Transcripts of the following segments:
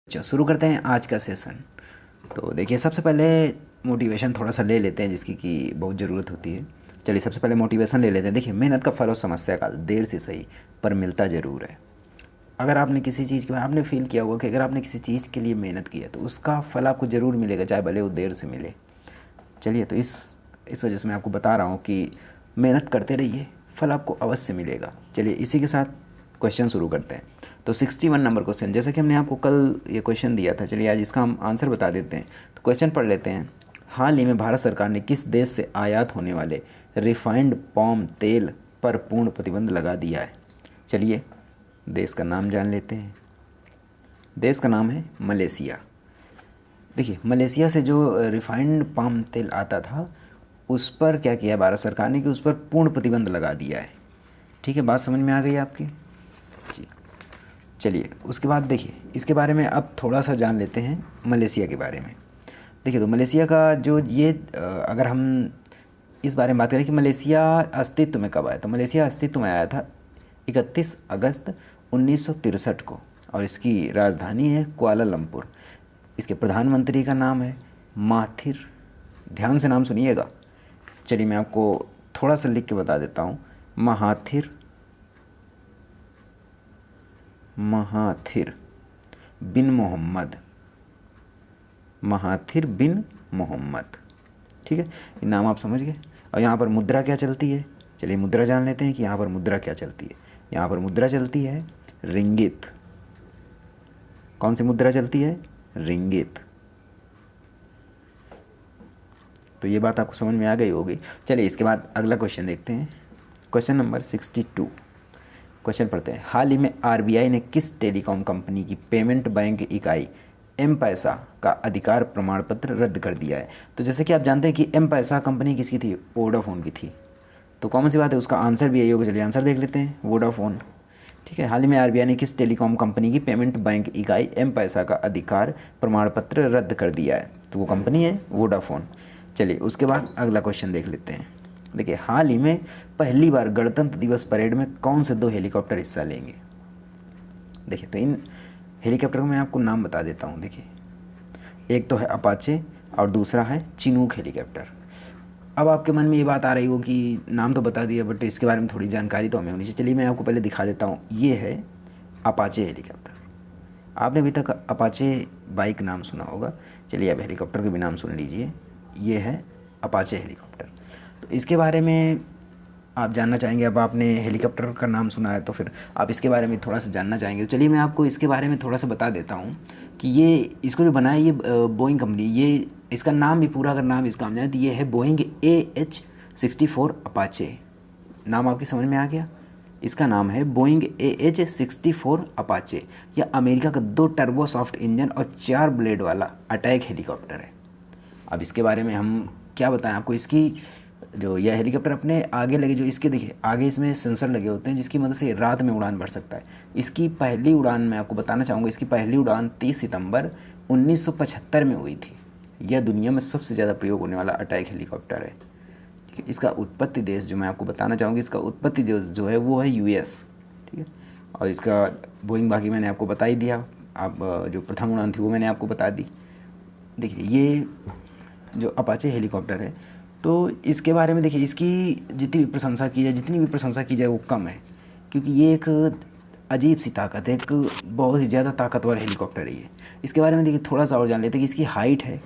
चलो शुरू करते हैं आज का सेशन। तो देखिए, सबसे पहले मोटिवेशन थोड़ा सा ले लेते हैं जिसकी कि बहुत ज़रूरत होती है। चलिए सबसे पहले मोटिवेशन ले लेते हैं। देखिए, मेहनत का फल और समस्या काल देर से सही पर मिलता ज़रूर है। अगर आपने किसी चीज़ के आपने फील किया होगा कि अगर आपने किसी चीज़ के लिए मेहनत की है तो उसका फल आपको ज़रूर मिलेगा, चाहे भले वो देर से मिले। चलिए, तो इस वजह से मैं आपको बता रहा हूँ कि मेहनत करते रहिए, फल आपको अवश्य मिलेगा। चलिए इसी के साथ क्वेश्चन शुरू करते हैं। तो 61 नंबर क्वेश्चन, जैसा कि हमने आपको कल ये क्वेश्चन दिया था, चलिए आज इसका हम आंसर बता देते हैं। तो क्वेश्चन पढ़ लेते हैं। हाल ही में भारत सरकार ने किस देश से आयात होने वाले रिफाइंड पाम तेल पर पूर्ण प्रतिबंध लगा दिया है? चलिए देश का नाम जान लेते हैं। देश का नाम है मलेशिया। देखिए, मलेशिया से जो रिफाइंड पाम तेल आता था उस पर क्या किया भारत सरकार ने कि उस पर पूर्ण प्रतिबंध लगा दिया है। ठीक है, बात समझ में आ गई आपकी जी। चलिए उसके बाद देखिए, इसके बारे में अब थोड़ा सा जान लेते हैं मलेशिया के बारे में। देखिए, तो मलेशिया का जो ये अगर हम इस बारे में बात करें कि मलेशिया अस्तित्व में कब आया, तो मलेशिया अस्तित्व में आया था 31 अगस्त 1963 को और इसकी राजधानी है कुआलालंपुर। इसके प्रधानमंत्री का नाम है महाथिर। ध्यान से नाम सुनिएगा। चलिए मैं आपको थोड़ा सा लिख के बता देता हूँ। महाथिर बिन मोहम्मद। महाथिर बिन मोहम्मद। ठीक है, ये नाम आप समझ गए। और यहाँ पर मुद्रा क्या चलती है? चलिए मुद्रा जान लेते हैं कि यहाँ पर मुद्रा क्या चलती है। यहाँ पर मुद्रा चलती है रिंगित। कौन सी मुद्रा चलती है? रिंगित। तो ये बात आपको समझ में आ गई होगी। चलिए इसके बाद अगला क्वेश्चन देखते हैं। Question number 62। क्वेश्चन पढ़ते हैं। हाल ही में आरबीआई ने किस टेलीकॉम कंपनी की पेमेंट बैंक इकाई एम पैसा का अधिकार प्रमाण पत्र रद्द कर दिया है? तो जैसे कि आप जानते हैं कि एम पैसा कंपनी किसकी थी? वोडाफोन की थी। तो कौन सी बात है, उसका आंसर भी यही होगा। चलिए आंसर देख लेते हैं, वोडाफोन। ठीक है, हाल ही में आरबीआई ने किस टेलीकॉम कंपनी की पेमेंट बैंक इकाई एम पैसा का अधिकार प्रमाण पत्र रद्द कर दिया है? तो वो कंपनी है वोडाफोन। चलिए उसके बाद अगला क्वेश्चन देख लेते हैं। देखिए, हाल ही में पहली बार गणतंत्र दिवस परेड में कौन से दो हेलीकॉप्टर हिस्सा लेंगे? देखिए, तो इन हेलीकॉप्टर को मैं आपको नाम बता देता हूँ। देखिए, एक तो है अपाचे और दूसरा है चिनूक हेलीकॉप्टर। अब आपके मन में ये बात आ रही हो कि नाम तो बता दिया बट इसके बारे में थोड़ी जानकारी तो हमें होनी चाहिए। चलिए मैं आपको पहले दिखा देता हूँ। ये है अपाचे हेलीकॉप्टर। आपने अभी तक अपाचे बाइक नाम सुना होगा। चलिए अब हेलीकॉप्टर के भी नाम सुन लीजिए। ये है अपाचे हेलीकॉप्टर। तो इसके बारे में आप जानना चाहेंगे। अब आपने हेलीकॉप्टर का नाम सुना है तो फिर आप इसके बारे में थोड़ा सा जानना चाहेंगे। तो चलिए मैं आपको इसके बारे में थोड़ा सा बता देता हूँ कि ये इसको जो बनाया ये बोइंग कंपनी, ये इसका नाम भी पूरा अगर नाम इसका हम जाए तो ये है बोइंग AH-64 अपाचे। नाम आपकी समझ में आ गया। इसका नाम है बोइंग AH-64 अपाचे। यह अमेरिका का 2 टर्बो सॉफ्ट इंजन और 4 ब्लेड वाला अटैक हेलीकॉप्टर है। अब इसके बारे में हम क्या बताएं आपको। इसकी जो यह हेलीकॉप्टर अपने आगे लगे, जो इसके देखिए आगे इसमें सेंसर लगे होते हैं जिसकी मदद से रात में उड़ान भर सकता है। इसकी पहली उड़ान मैं आपको बताना चाहूँगा। इसकी पहली उड़ान 30 सितंबर 1975 में हुई थी। यह दुनिया में सबसे ज़्यादा प्रयोग होने वाला अटैक हेलीकॉप्टर है। ठीक है, इसका उत्पत्ति देश जो मैं आपको बताना चाहूँगी, इसका उत्पत्ति देश जो है वो है यूएस। ठीक है, और इसका बोइंग बाकी मैंने आपको बता ही दिया। आप जो प्रथम उड़ान थी वो मैंने आपको बता दी। देखिए, ये जो अपाचे हेलीकॉप्टर है तो इसके बारे में देखिए, इसकी जितनी भी प्रशंसा की जाए वो कम है, क्योंकि ये एक अजीब सी ताकत है, एक बहुत ही ज़्यादा ताकतवर हेलीकॉप्टर है ये। इसके बारे में देखिए थोड़ा सा और जान लेते हैं कि इसकी हाइट है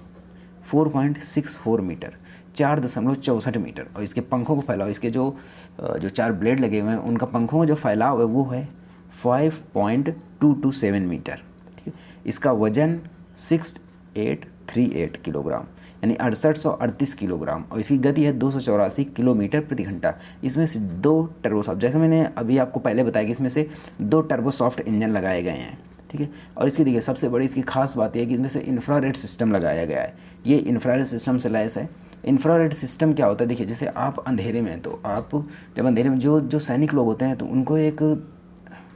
4.64 मीटर, 4.64 मीटर। और इसके पंखों को फैलाव, इसके जो 4 ब्लेड लगे हुए हैं उनका पंखों का जो फैलाव है वो है 5.227 मीटर। ठीक है, इसका वजन 6838 किलोग्राम यानी 6838 किलोग्राम और इसकी गति है 284 किलोमीटर प्रति घंटा। इसमें से 2 टर्बोसॉफ्ट, जैसे मैंने अभी आपको पहले बताया कि इसमें से 2 टर्बोसॉफ्ट इंजन लगाए गए हैं। ठीक है, और इसकी देखिए सबसे बड़ी इसकी खास बात यह है कि इसमें से इंफ्रारेड सिस्टम लगाया गया है। ये इंफ्रारेड सिस्टम से लैस है। इंफ्रारेड सिस्टम क्या होता है? देखिए, जैसे आप अंधेरे में, तो आप जब अंधेरे में जो सैनिक लोग होते हैं तो उनको एक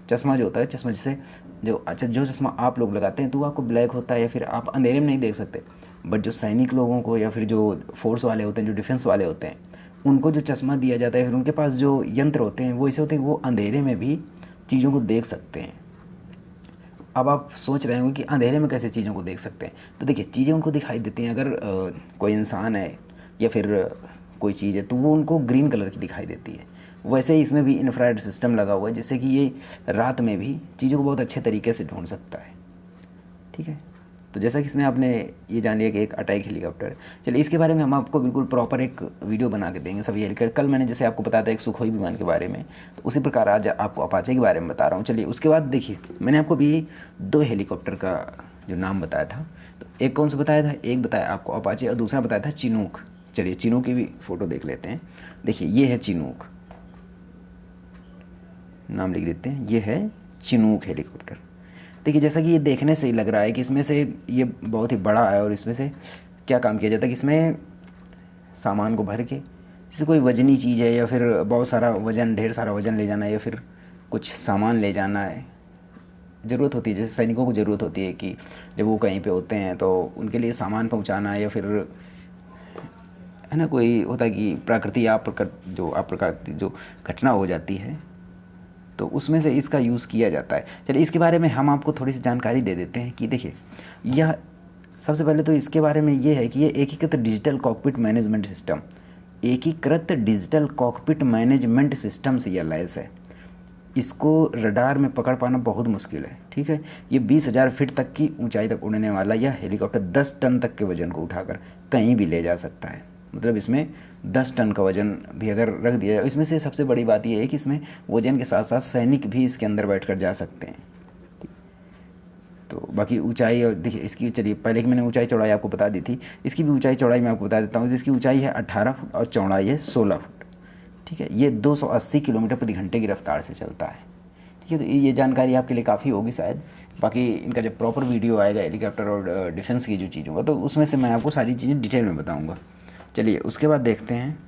चश्मा जो होता है, चश्मा जैसे जो चश्मा आप लोग लगाते हैं तो वो आपको ब्लैक होता है या फिर आप अंधेरे में नहीं देख सकते। बट जो सैनिक लोगों को या फिर जो फोर्स वाले होते हैं, जो डिफेंस वाले होते हैं, उनको जो चश्मा दिया जाता है, फिर उनके पास जो यंत्र होते हैं वो ऐसे होते हैं कि वो अंधेरे में भी चीज़ों को देख सकते हैं। अब आप सोच रहे होंगे कि अंधेरे में कैसे चीज़ों को देख सकते हैं। तो देखिए चीज़ें उनको दिखाई देती हैं, अगर कोई इंसान है या फिर कोई चीज़ है तो वो उनको ग्रीन कलर की दिखाई देती है। वैसे ही इसमें भी इंफ्रारेड सिस्टम लगा हुआ है, जिससे कि ये रात में भी चीज़ों को बहुत अच्छे तरीके से ढूंढ सकता है। ठीक है, तो जैसा कि इसमें आपने ये जान लिया कि एक अटैक हेलीकॉप्टर है। चलिए इसके बारे में हम आपको बिल्कुल प्रॉपर एक वीडियो बना के देंगे सभी हेलीकॉप्टर। कल मैंने जैसे आपको बताया था एक सुखोई विमान के बारे में, तो उसी प्रकार आज आपको अपाचे के बारे में बता रहा हूँ। चलिए उसके बाद देखिए, मैंने आपको भी 2 हेलीकॉप्टर का जो नाम बताया था, तो एक कौन सा बताया था, एक बताया आपको अपाचे और दूसरा बताया था चिनूक। चलिए चिनूक की भी फ़ोटो देख लेते हैं। देखिए ये है चिनूक, नाम लिख देते हैं, ये है चिनूक हेलीकॉप्टर। देखिए जैसा कि ये देखने से ही लग रहा है कि इसमें से ये बहुत ही बड़ा है, और इसमें से क्या काम किया जाता है कि इसमें सामान को भर के, जैसे कोई वजनी चीज़ है या फिर बहुत सारा वज़न, ढेर सारा वज़न ले जाना है या फिर कुछ सामान ले जाना है, ज़रूरत होती है। जैसे सैनिकों को ज़रूरत होती है कि जब वो कहीं पे होते हैं तो उनके लिए सामान पहुंचाना, या फिर है ना कोई होता है कि प्राकृतिक अप्रकृति जो घटना हो जाती है, तो उसमें से इसका यूज़ किया जाता है। चलिए इसके बारे में हम आपको थोड़ी सी जानकारी दे देते हैं कि देखिए यह सबसे पहले तो इसके बारे में ये है कि ये एकीकृत डिजिटल कॉकपिट मैनेजमेंट सिस्टम, एकीकृत डिजिटल कॉकपिट मैनेजमेंट सिस्टम से यह लैस है। इसको रडार में पकड़ पाना बहुत मुश्किल है। ठीक है, ये 20,000 फीट तक की ऊंचाई तक उड़ने वाला यह हेलीकॉप्टर 10 टन तक के वजन को उठाकर कहीं भी ले जा सकता है। मतलब इसमें 10 टन का वजन भी अगर रख दिया जाए, इसमें से सबसे बड़ी बात यह है कि इसमें वजन के साथ साथ सैनिक भी इसके अंदर बैठकर जा सकते हैं। तो बाकी ऊंचाई, और देखिए इसकी, चलिए पहले कि मैंने ऊंचाई चौड़ाई आपको बता दी थी, इसकी भी ऊंचाई चौड़ाई मैं आपको बता देता हूँ। तो इसकी ऊंचाई है 18 फुट और चौड़ाई है 16 फुट। ठीक है, ये 280 किलोमीटर प्रति घंटे की रफ्तार से चलता है। ठीक है, तो ये जानकारी आपके लिए काफ़ी होगी शायद। बाकी इनका जब प्रॉपर वीडियो आएगा हेलीकॉप्टर और डिफेंस की जो चीज़ होगा, तो उसमें से मैं आपको सारी चीज़ें डिटेल में बताऊँगा। चलिए उसके बाद देखते हैं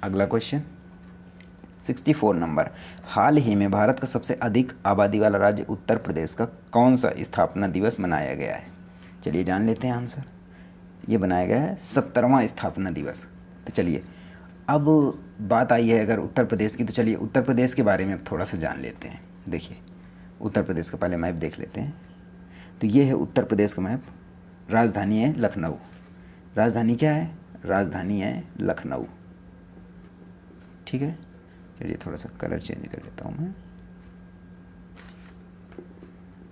अगला क्वेश्चन 64 नंबर। हाल ही में भारत का सबसे अधिक आबादी वाला राज्य उत्तर प्रदेश का कौन सा स्थापना दिवस मनाया गया है? चलिए जान लेते हैं आंसर। ये बनाया गया है 70वां स्थापना दिवस। तो चलिए अब बात आई है अगर उत्तर प्रदेश की, तो चलिए उत्तर प्रदेश के बारे में अब थोड़ा सा जान लेते हैं। देखिए उत्तर प्रदेश का पहले मैप देख लेते हैं। तो ये है उत्तर प्रदेश का मैप। राजधानी है लखनऊ। राजधानी क्या है? राजधानी है लखनऊ। ठीक है, चलिए थोड़ा सा कलर चेंज कर लेता हूँ मैं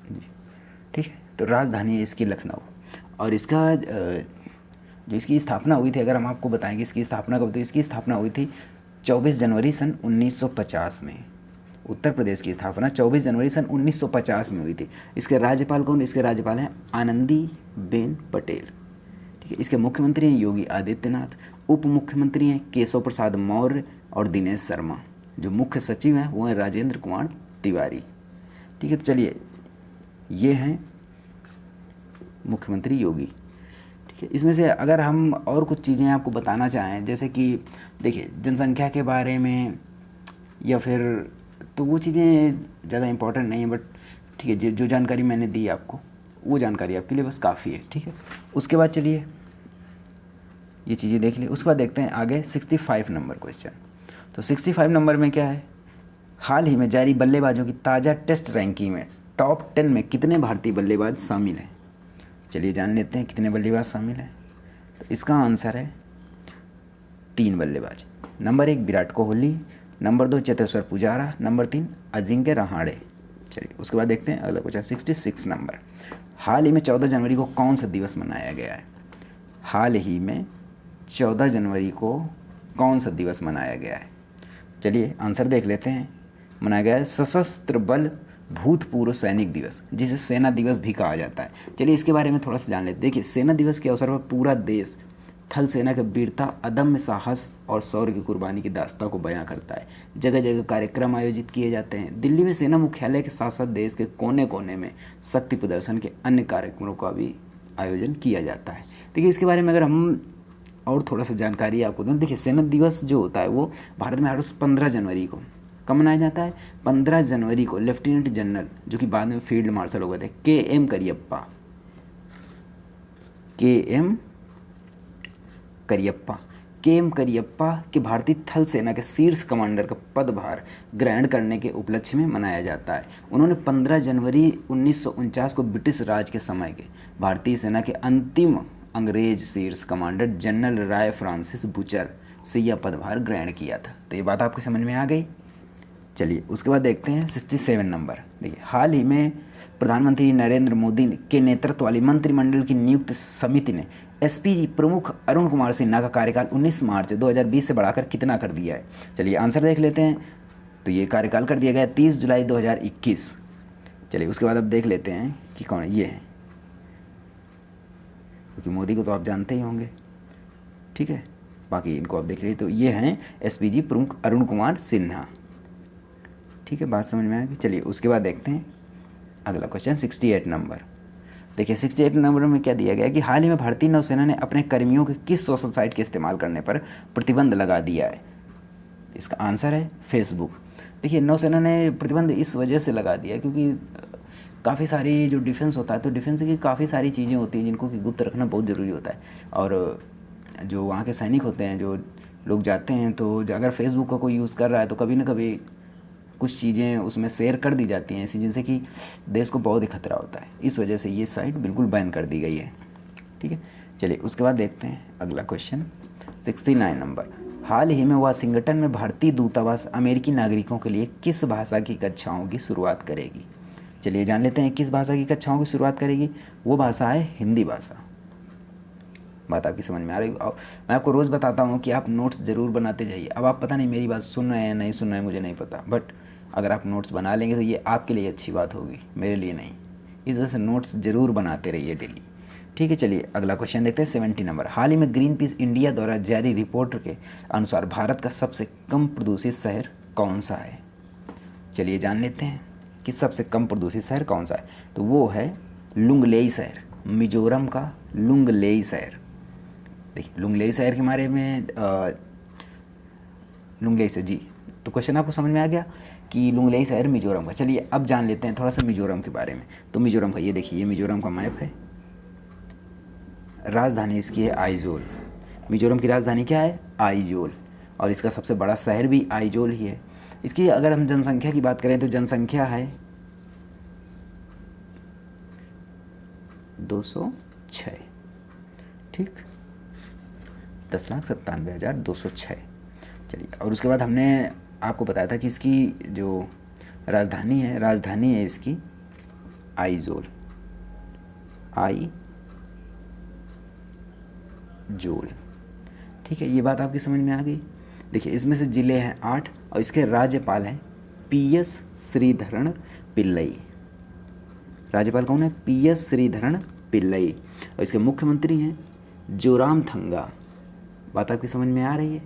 जी। ठीक है, तो राजधानी है इसकी लखनऊ। और इसका जो इसकी स्थापना हुई थी, अगर हम आपको बताएंगे इसकी स्थापना कब, तो इसकी स्थापना हुई थी 24 जनवरी सन 1950 में। उत्तर प्रदेश की स्थापना 24 जनवरी सन 1950 में हुई थी। इसके राज्यपाल कौन? इसके राज्यपाल हैं आनंदीबेन पटेल। ठीक है, इसके मुख्यमंत्री हैं योगी आदित्यनाथ। उप मुख्यमंत्री हैं केशव प्रसाद मौर्य और दिनेश शर्मा। जो मुख्य सचिव हैं वो हैं राजेंद्र कुमार तिवारी। ठीक है, तो चलिए ये हैं मुख्यमंत्री योगी। ठीक है, इसमें से अगर हम और कुछ चीज़ें आपको बताना चाहें, जैसे कि देखिए जनसंख्या के बारे में या फिर, तो वो चीज़ें ज़्यादा इम्पोर्टेंट नहीं है, बट ठीक है जो जानकारी मैंने दी आपको वो जानकारी आपके लिए बस काफ़ी है। ठीक है, उसके बाद चलिए ये चीज़ें देख लिए। उसके बाद देखते हैं आगे 65 नंबर क्वेश्चन। तो 65 नंबर में क्या है? हाल ही में जारी बल्लेबाजों की ताज़ा टेस्ट रैंकिंग में टॉप 10 में कितने भारतीय बल्लेबाज शामिल हैं? चलिए जान लेते हैं कितने बल्लेबाज शामिल हैं। तो इसका आंसर है 3 बल्लेबाज। Number 1 Virat Kohli, number 2 Cheteshwar Pujara, number 3 Ajinkya Rahane. चलिए उसके बाद देखते हैं अगला क्वेश्चन 66 नंबर। हाल ही में 14 जनवरी को कौन सा दिवस मनाया गया है? हाल ही में 14 जनवरी को कौन सा दिवस मनाया गया है? चलिए आंसर देख लेते हैं। मनाया गया है सशस्त्र बल भूतपूर्व सैनिक दिवस, जिसे सेना दिवस भी कहा जाता है। चलिए इसके बारे में थोड़ा सा जान लेते हैं। देखिए सेना दिवस के अवसर पर पूरा देश थल सेना के वीरता, अदम्य साहस और शौर्य की कुर्बानी की दास्तां को बयां करता है। जगह जगह कार्यक्रम आयोजित किए जाते हैं। दिल्ली में सेना मुख्यालय के साथ साथ देश के कोने कोने में शक्ति प्रदर्शन के अन्य कार्यक्रमों का भी आयोजन किया जाता है। देखिए इसके बारे में अगर हम और थोड़ा सा जानकारी आपको दें, देखिए सेना दिवस जो होता है वो भारत में हर रोज़ 15 जनवरी को कब मनाया जाता है? 15 जनवरी को लेफ्टिनेंट जनरल, जो कि बाद में फील्ड मार्शल हो गए थे, के.एम. करियप्पा, केम करियप्पा के भारतीय थल सेना के शीर्ष कमांडर का पदभार ग्रहण करने के उपलक्ष्य में मनाया जाता है। उन्होंने 15 जनवरी 1949 को ब्रिटिश राज के समय के भारतीय सेना के अंतिम अंग्रेज शीर्ष कमांडर जनरल राय फ्रांसिस बुचर से यह पदभार ग्रहण किया था। तो ये बात आपकी समझ में आ गई। चलिए उसके बाद देखते हैं 67 नंबर। देखिए, हाल ही में प्रधानमंत्री नरेंद्र मोदी के नेतृत्व वाली मंत्रिमंडल की नियुक्त समिति ने एसपीजी प्रमुख अरुण कुमार सिन्हा का कार्यकाल 19 मार्च 2020 से बढ़ाकर कितना कर दिया है। चलिए आंसर देख लेते हैं। तो ये कार्यकाल कर दिया गया 30 जुलाई 2021। चलिए उसके बाद अब देख लेते हैं कि कौन ये है, क्योंकि मोदी को तो आप जानते ही होंगे, ठीक है। बाकी इनको आप देख लीजिए। तो ये हैं एसपीजी प्रमुख अरुण कुमार सिन्हा, ठीक है। बात समझ में आ गई। चलिए उसके बाद देखते हैं अगला क्वेश्चन 68 नंबर। देखिए 68 नंबर में क्या दिया गया कि हाल ही में भारतीय नौसेना ने अपने कर्मियों के किस सोशल साइट के इस्तेमाल करने पर प्रतिबंध लगा दिया है। इसका आंसर है फेसबुक। देखिए नौसेना ने प्रतिबंध इस वजह से लगा दिया क्योंकि काफ़ी सारी जो डिफेंस होता है, तो डिफेंस की काफ़ी सारी चीज़ें होती हैं जिनको कि गुप्त रखना बहुत ज़रूरी होता है। और जो वहाँ के सैनिक होते हैं, जो लोग जाते हैं, तो अगर फेसबुक का कोई यूज़ कर रहा है तो कभी ना कभी कुछ चीज़ें उसमें शेयर कर दी जाती हैं ऐसी, जिनसे कि देश को बहुत ही खतरा होता है। इस वजह से ये साइट बिल्कुल बैन कर दी गई है, ठीक है। चलिए उसके बाद देखते हैं अगला क्वेश्चन 69 नंबर। हाल ही में वाशिंगटन में भारतीय दूतावास अमेरिकी नागरिकों के लिए किस भाषा की कक्षाओं की शुरुआत करेगी। चलिए जान लेते हैं किस भाषा की कक्षाओं की शुरुआत करेगी। वो भाषा है हिंदी भाषा। बात आपकी समझ में आ रही है। मैं आपको रोज़ बताता हूँ कि आप नोट्स ज़रूर बनाते जाइए। अब आप पता नहीं मेरी बात सुन रहे हैं नहीं सुन रहे हैं, मुझे नहीं पता, बट अगर आप नोट्स बना लेंगे तो ये आपके लिए अच्छी बात होगी, मेरे लिए नहीं। इस वजह से नोट्स ज़रूर बनाते रहिए डेली, ठीक है। चलिए अगला क्वेश्चन देखते हैं 70 नंबर। हाल ही में ग्रीन पीस इंडिया द्वारा जारी रिपोर्ट के अनुसार भारत का सबसे कम प्रदूषित शहर कौन सा है। चलिए जान लेते हैं कि सबसे कम प्रदूषित शहर कौन सा है। तो वो है लुंगलेई शहर, मिजोरम का लुंगलेई शहर। देखिए लुंगलेई शहर के बारे में लुंगलेई से जी, तो क्वेश्चन आपको समझ में आ गया कि लुंगलेई शहर मिजोरम का। चलिए अब जान लेते हैं थोड़ा सा मिजोरम के बारे में। तो मिजोरम का ये देखिए, ये मिजोरम का मैप है। राजधानी इसकी है आइजोल। मिजोरम की राजधानी क्या है? आइजोल। और इसका सबसे बड़ा शहर भी आइजोल ही है। इसकी अगर हम जनसंख्या की बात करें तो जनसंख्या है 206, ठीक, 10,97,206। चलिए और उसके बाद हमने आपको बताया था कि इसकी जो राजधानी है इसकी आइजोल, आइजोल, ठीक है। ये बात आपकी समझ में आ गई। देखिए इसमें से ज़िले हैं 8 और इसके राज्यपाल हैं PS श्रीधरन पिल्लई। राज्यपाल कौन है? PS श्रीधरन पिल्लई। और इसके मुख्यमंत्री हैं जोरामथंगा। बात आपकी समझ में आ रही है।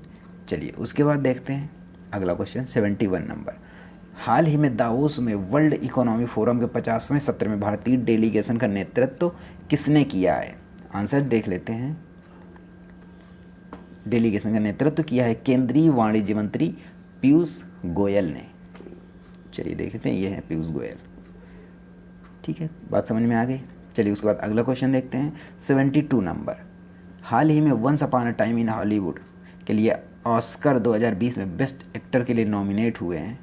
चलिए उसके बाद देखते हैं अगला क्वेश्चन 71 नंबर। हाल ही में दावोस में वर्ल्ड इकोनॉमी फोरम के 50वें सत्र में भारतीय डेलीगेशन का नेतृत्व किसने किया है। आंसर देख लेते हैं। डेलीगेशन का नेतृत्व किया है केंद्रीय वाणिज्य मंत्री पीयूष गोयल ने। चलिए देख लेते हैं, ये है पीयूष गोयल, ठीक है। बात समझ में आ गई। चलिए उसके बाद अगला क्वेश्चन देखते हैं 72 नंबर। हाल ही में once upon a time in Hollywood के लिए ऑस्कर 2020 में बेस्ट एक्टर के लिए नॉमिनेट हुए हैं।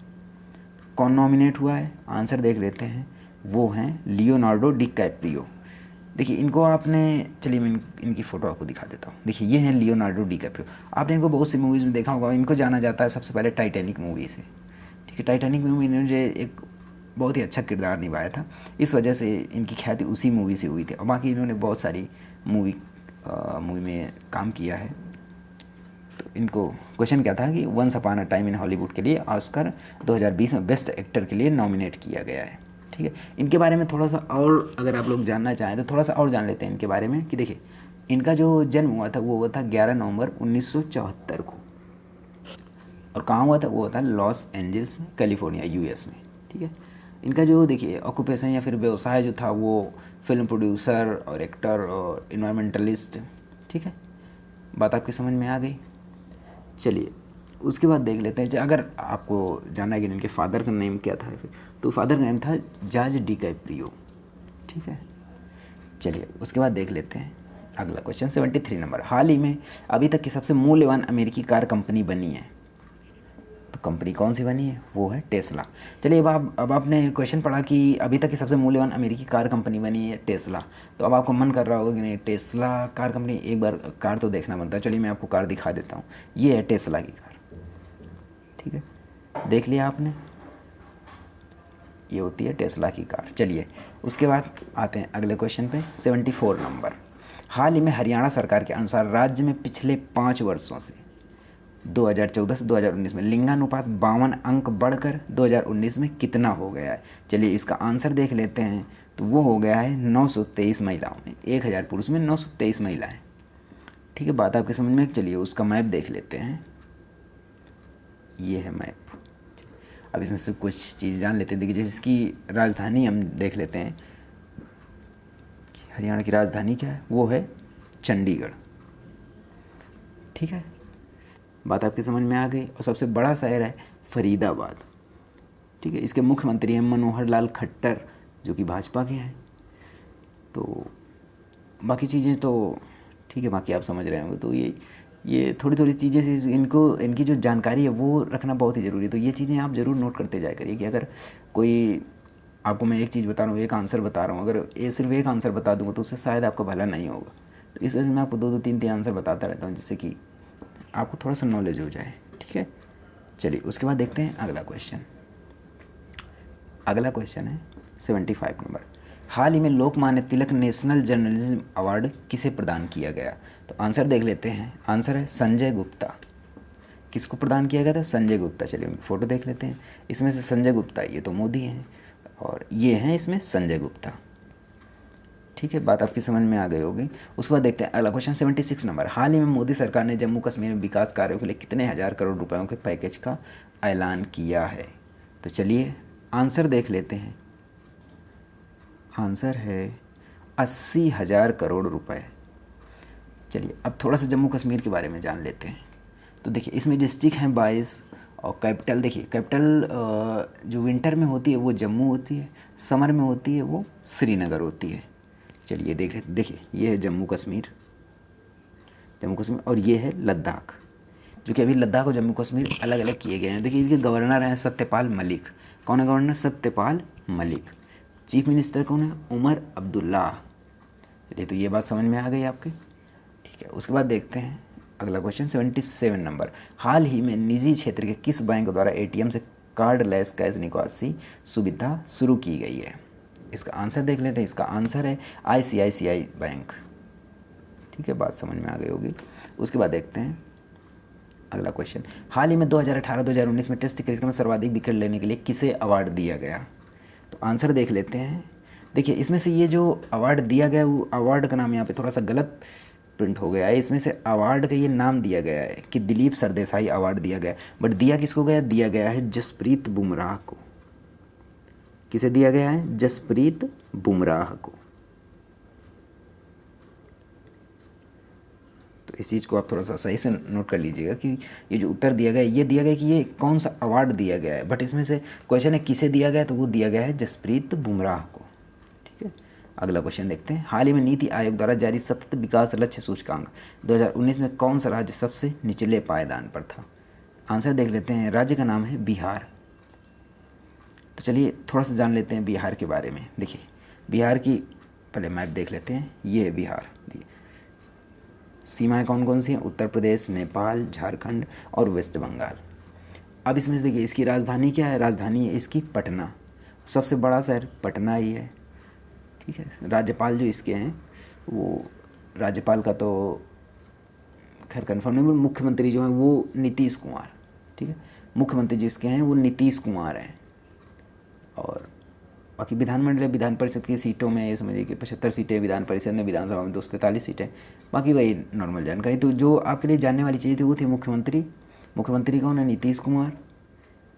कौन नॉमिनेट हुआ है? आंसर देख लेते हैं। वो हैं लियोनार्डो डिकैप्रियो। देखिए इनको आपने, चलिए मैं इनकी फ़ोटो आपको दिखा देता हूँ। देखिए ये हैं लियोनार्डो डिकैप्रियो। आपने इनको बहुत सी मूवीज़ में देखा होगा। इनको जाना जाता है सबसे पहले टाइटैनिक मूवी से, ठीक है। टाइटैनिक मूवी ने मुझे एक बहुत ही अच्छा किरदार निभाया था, इस वजह से इनकी ख्याति उसी मूवी से हुई थी। और बाकी इन्होंने बहुत सारी मूवी में काम किया है। तो इनको क्वेश्चन क्या था कि once upon a time in Hollywood के लिए ऑस्कर 2020 में बेस्ट एक्टर के लिए नॉमिनेट किया गया है, ठीक है। इनके बारे में थोड़ा सा और अगर आप लोग जानना चाहें तो थोड़ा सा और जान लेते हैं इनके बारे में कि देखिए इनका जो जन्म हुआ था वो हुआ था 11 नवंबर 1974 को। और कहाँ हुआ था? वो हुआ था लॉस एंजल्स में, कैलिफोर्निया, US में, ठीक है। इनका जो देखिए ऑक्यूपेशन या फिर व्यवसाय जो था वो फिल्म प्रोड्यूसर और एक्टर और इन्वायरमेंटलिस्ट, ठीक है। बात आपकी समझ में आ गई। चलिए उसके बाद देख लेते हैं, अगर आपको जानना है कि इनके फादर का नेम क्या था फिर, तो फादर का नेम था जॉर्ज डिकैप्रियो, ठीक है। चलिए उसके बाद देख लेते हैं अगला क्वेश्चन 73 नंबर, हाल ही में अभी तक की सबसे मूल्यवान अमेरिकी कार कंपनी बनी है, तो कंपनी कौन सी बनी है? वो है टेस्ला। चलिए अब आपने क्वेश्चन पढ़ा कि अभी तक की सबसे मूल्यवान अमेरिकी कार कंपनी बनी है टेस्ला, तो अब आपको मन कर रहा होगा कि नहीं टेस्ला कार कंपनी, एक बार कार तो देखना बनता है। चलिए मैं आपको कार दिखा देता हूँ, ये है टेस्ला की कार, ठीक है, देख लिया आपने, ये होती है टेस्ला की कार। चलिए उसके बाद आते हैं अगले क्वेश्चन पे 74 नंबर, हाल ही में हरियाणा सरकार के अनुसार राज्य में पिछले 5 वर्षों से 2014 से 2019 में लिंगानुपात 52 अंक बढ़कर 2019 में कितना हो गया है? चलिए इसका आंसर देख लेते हैं, तो वो हो गया है 923 महिलाओं में, 1000 पुरुष में 923 महिलाएं। ठीक है, बात आपके समझ में। चलिए उसका मैप देख लेते हैं, ये है मैप। अब इसमें से कुछ चीज़ जान लेते हैं। देखिए जैसे इसकी राजधानी हम देख लेते हैं, हरियाणा की राजधानी क्या है? वो है चंडीगढ़। ठीक है, बात आपकी समझ में आ गई। और सबसे बड़ा शहर है फरीदाबाद। ठीक है, इसके मुख्यमंत्री हैं मनोहर लाल खट्टर, जो कि भाजपा के हैं। तो बाकी चीज़ें तो ठीक है, बाकी आप समझ रहे होंगे। तो ये थोड़ी थोड़ी चीज़ें से इनकी जो जानकारी है वो रखना बहुत ही ज़रूरी है। तो ये चीज़ें आप ज़रूर नोट करते जाया करिए कि अगर कोई आपको मैं एक चीज़ बता रहा हूँ, एक आंसर बता रहा हूँ, अगर ये सिर्फ एक आंसर बता दूँगा तो उससे शायद आपका भला नहीं होगा। तो इस वजह से मैं आपको 2-2 3-3 आंसर बताता रहता हूँ, जिससे कि आपको थोड़ा सा नॉलेज हो जाए। ठीक है, चलिए उसके बाद देखते हैं अगला क्वेश्चन। अगला क्वेश्चन है 75 नंबर, हाल ही में Lokmanya Tilak national journalism award किसे प्रदान किया गया? तो आंसर देख लेते हैं, आंसर है संजय गुप्ता। किसको प्रदान किया गया था? संजय गुप्ता। चलिए उनकी फ़ोटो देख लेते हैं। इसमें से संजय गुप्ता, ये तो मोदी हैं, और ये हैं इसमें संजय गुप्ता। ठीक है, बात आपकी समझ में आ गई होगी। उसके बाद देखते हैं अगला क्वेश्चन 76 नंबर, हाल ही में मोदी सरकार ने जम्मू कश्मीर में विकास कार्यों के लिए कितने हज़ार करोड़ रुपयों के पैकेज का ऐलान किया है? तो चलिए आंसर देख लेते हैं, आंसर है 80,000 करोड़ रुपए। चलिए अब थोड़ा सा जम्मू कश्मीर के बारे में जान लेते हैं। तो देखिए इसमें डिस्ट्रिक्ट हैं 22, और कैपिटल देखिए, कैपिटल जो विंटर में होती है वो जम्मू होती है, समर में होती है वो श्रीनगर होती है। चलिए देखिए ये है जम्मू कश्मीर, और ये है लद्दाख, जो कि अभी लद्दाख और जम्मू कश्मीर अलग अलग किए गए हैं। देखिए इसके गवर्नर हैं सत्यपाल मलिक। कौन है governor? Satyapal Malik. Chief minister कौन है? उमर अब्दुल्ला। चलिए तो ये बात समझ में आ गई आपके। ठीक है, उसके बाद देखते हैं अगला क्वेश्चन 77 नंबर, हाल ही में निजी क्षेत्र के किस बैंक द्वारा एटीएम से कार्डलेस कैश निकासी सुविधा शुरू की गई है? इसका आंसर देख लेते हैं। इसका आंसर है ICICI बैंक। ठीक है, बात समझ में आ गई होगी। उसके बाद देखते हैं अगला क्वेश्चन, हाल ही में 2018-2019 में टेस्ट क्रिकेट में सर्वाधिक विकेट लेने के लिए किसे अवार्ड दिया गया? तो आंसर देख लेते हैं। देखिए इसमें से ये जो अवार्ड दिया गया, वो अवार्ड का नाम यहाँ पे थोड़ा सा गलत प्रिंट हो गया है। इसमें से अवार्ड का ये नाम दिया गया है कि दिलीप सरदेसाई अवार्ड दिया गया, बट दिया किसको गया? दिया गया है जसप्रीत बुमराह को। किसे दिया गया है? जसप्रीत बुमराह को। तो इस चीज़ को आप थोड़ा सा सही से नोट कर लीजिएगा कि ये जो उत्तर दिया गया है, ये दिया गया कि ये कौन सा अवार्ड दिया गया है, बट इसमें से क्वेश्चन है किसे दिया गया है, तो वो दिया गया है जसप्रीत बुमराह को। ठीक है, अगला क्वेश्चन देखते हैं, हाल ही में नीति आयोग द्वारा जारी सतत विकास लक्ष्य सूचकांक 2019 में कौन सा राज्य सबसे निचले पायदान पर था? आंसर देख लेते हैं, राज्य का नाम है बिहार। तो चलिए थोड़ा सा जान लेते हैं बिहार के बारे में। देखिए बिहार की पहले मैप देख लेते हैं, ये है बिहार। सीमाएं कौन कौन सी हैं? उत्तर प्रदेश, नेपाल, झारखंड और वेस्ट बंगाल। अब इसमें से देखिए इसकी राजधानी क्या है? राजधानी है इसकी पटना। सबसे बड़ा शहर पटना ही है। ठीक है, राज्यपाल जो इसके हैं वो, राज्यपाल का तो खैर कन्फर्म नहीं, मुख्यमंत्री जो हैं वो नीतीश कुमार। ठीक है, मुख्यमंत्री जो इसके हैं वो नीतीश कुमार हैं। और बाकी विधानमंडल, विधान परिषद की सीटों में ये समझिए कि 75 सीटें विधान परिषद में, विधानसभा में 243 सीटें। बाकी वही नॉर्मल जानकारी। तो जो आपके लिए जानने वाली चीज़ थी वो थी मुख्यमंत्री। मुख्यमंत्री कौन है? नीतीश कुमार।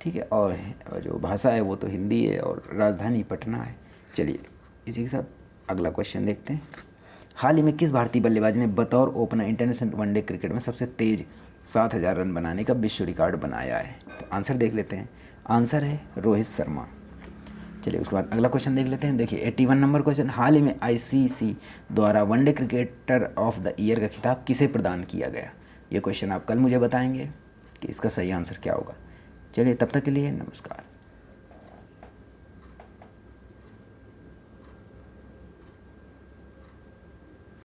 ठीक है, और जो भाषा है वो तो हिंदी है, और राजधानी पटना है। चलिए इसी के साथ अगला क्वेश्चन देखते हैं, हाल ही में किस भारतीय बल्लेबाज ने बतौर ओपनर इंटरनेशनल वनडे क्रिकेट में सबसे तेज़ 7,000 रन बनाने का विश्व रिकॉर्ड बनाया है? तो आंसर देख लेते हैं, आंसर है रोहित शर्मा। चलिए उसके बाद अगला क्वेश्चन देख लेते हैं। देखिए 81 नंबर क्वेश्चन, हाल ही में आईसीसी द्वारा one day cricketer of the year का खिताब किसे प्रदान किया गया। ये क्वेश्चन आप कल मुझे बताएंगे कि इसका सही आंसर क्या होगा। चलिए तब तक के लिए नमस्कार।